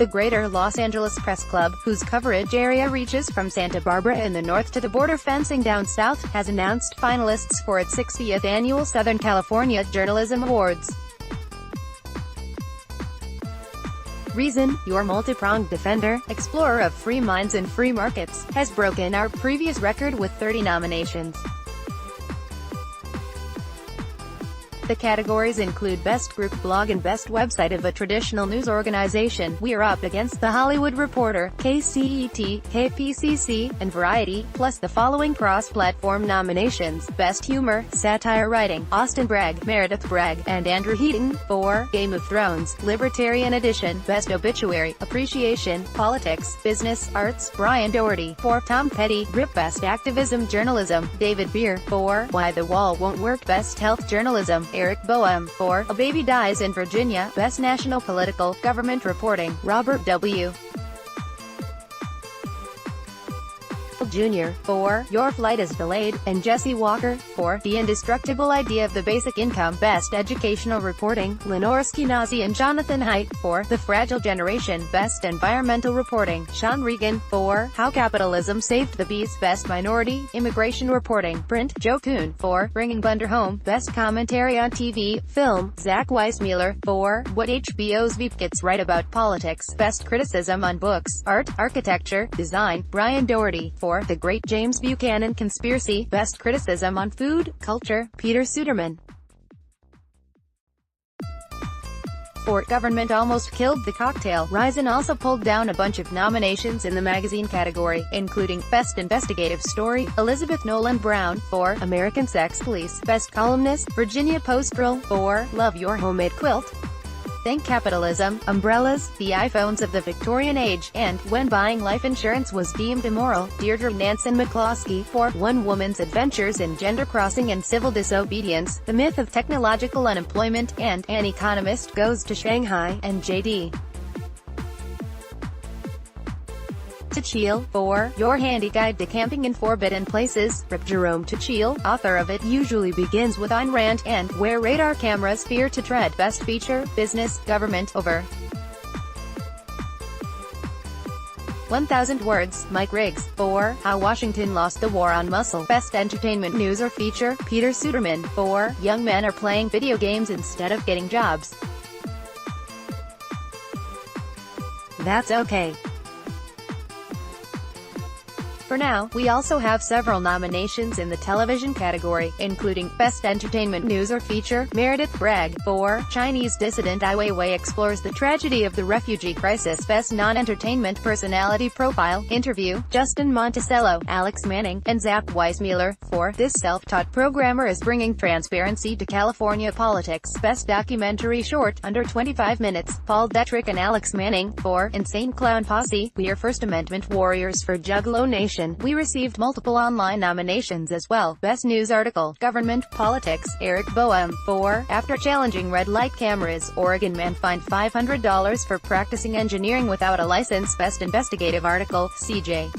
The Greater Los Angeles Press Club, whose coverage area reaches from Santa Barbara in the north to the border fencing down south, has announced finalists for its 60th annual Southern California Journalism Awards. Reason, your multi-pronged defender, explorer of free minds and free markets, has broken our previous record with 30 nominations. The categories include Best Group Blog and Best Website of a Traditional News Organization. We are up against The Hollywood Reporter, KCET, KPCC, and Variety, plus the following cross-platform nominations: Best Humor, Satire Writing, Austin Bragg, Meredith Bragg, and Andrew Heaton. 4. Game of Thrones, Libertarian Edition, Best Obituary, Appreciation, Politics, Business, Arts, Brian Doherty. 4. Tom Petty, RIP, Best Activism Journalism, David Beer. 4. Why the Wall Won't Work, Best Health Journalism, Eric Boehm. 4. A Baby Dies in Virginia, Best National Political Government Reporting, Robert W. Jr. 4. Your Flight is Delayed, and Jesse Walker. 4. The Indestructible Idea of the Basic Income, Best Educational Reporting, Lenore Skenazy and Jonathan Haidt. 4. The Fragile Generation, Best Environmental Reporting, Sean Regan. 4. How Capitalism Saved the Bees, Best Minority Immigration Reporting, Print, Joe Kuhn. 4. Bringing Thunder Home, Best Commentary on TV, Film, Zach Weissmueller. 4. What HBO's Veep Gets Right About Politics, Best Criticism on Books, Art, Architecture, Design, Brian Doherty. 4. The Great James Buchanan Conspiracy, Best Criticism on Food, Culture, Peter Suderman. 4. Government Almost Killed the Cocktail. Risen also pulled down a bunch of nominations in the magazine category, including Best Investigative Story, Elizabeth Nolan Brown. 4. American Sex Police, Best Columnist, Virginia Post Girl. 4. Love Your Homemade Quilt, Thank Capitalism, Umbrellas, The iPhones of the Victorian Age, and When Buying Life Insurance Was Deemed Immoral, Deirdre Nansen McCloskey. 4. One Woman's Adventures in Gender Crossing and Civil Disobedience, The Myth of Technological Unemployment, and An Economist Goes to Shanghai, and J.D. Tuchil. 4. Your Handy Guide to Camping in Forbidden Places, Rip. Jerome Tuchil, author of It Usually Begins with Ayn Rand, and Where Radar Cameras Fear to Tread. Best Feature, Business, Government, Over 1,000 Words, Mike Riggs. 4. How Washington Lost the War on Muscle, Best Entertainment News or Feature, Peter Suderman. 4. Young men are playing video games instead of getting jobs. That's okay. For now, we also have several nominations in the television category, including Best Entertainment News or Feature, Meredith Bragg. 4. Chinese dissident Ai Weiwei explores the tragedy of the refugee crisis. Best Non-Entertainment Personality Profile, Interview, Justin Monticello, Alex Manning, and Zach Weissmueller. 4. This self-taught programmer is bringing transparency to California politics. Best Documentary Short, Under 25 Minutes, Paul Detrick and Alex Manning. 4. Insane Clown Posse, We Are First Amendment Warriors for Juggalo Nation. We received multiple online nominations as well. Best News Article, Government, Politics, Eric Boehm. 4. After challenging red light cameras, Oregon man fined $500 for practicing engineering without a license. Best Investigative Article, CJ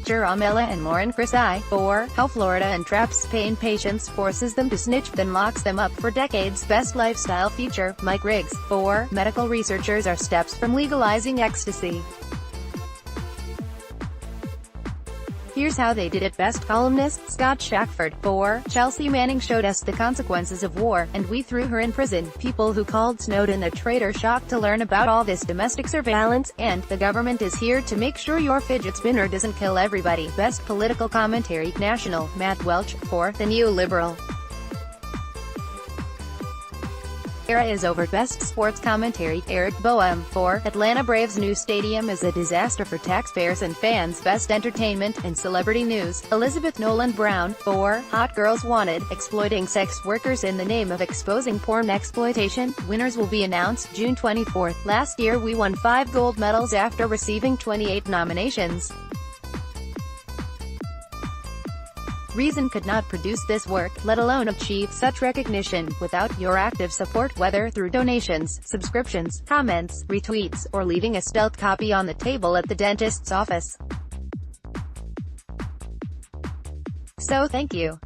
Jaramella and Lauren Crisai. 4. How Florida entraps pain patients, forces them to snitch, then locks them up for decades. Best Lifestyle Feature, Mike Riggs. 4. Medical researchers are steps from legalizing ecstasy. Here's How They Did It. Best Columnist, Scott Shackford. 4. Chelsea Manning showed us the consequences of war, and we threw her in prison. People who called Snowden a traitor shocked to learn about all this domestic surveillance, and the government is here to make sure your fidget spinner doesn't kill everybody. Best Political Commentary, National, Matt Welch. 4. The Neoliberal Era is Over. Best Sports Commentary, Eric Boehm. 4. Atlanta Braves' new stadium is a disaster for taxpayers and fans. Best Entertainment and Celebrity News, Elizabeth Nolan Brown. 4. Hot Girls Wanted, exploiting sex workers in the name of exposing porn exploitation. Winners will be announced June 24th. Last year we won 5 gold medals after receiving 28 nominations. Reason could not produce this work, let alone achieve such recognition, without your active support, whether through donations, subscriptions, comments, retweets, or leaving a stealth copy on the table at the dentist's office. So thank you.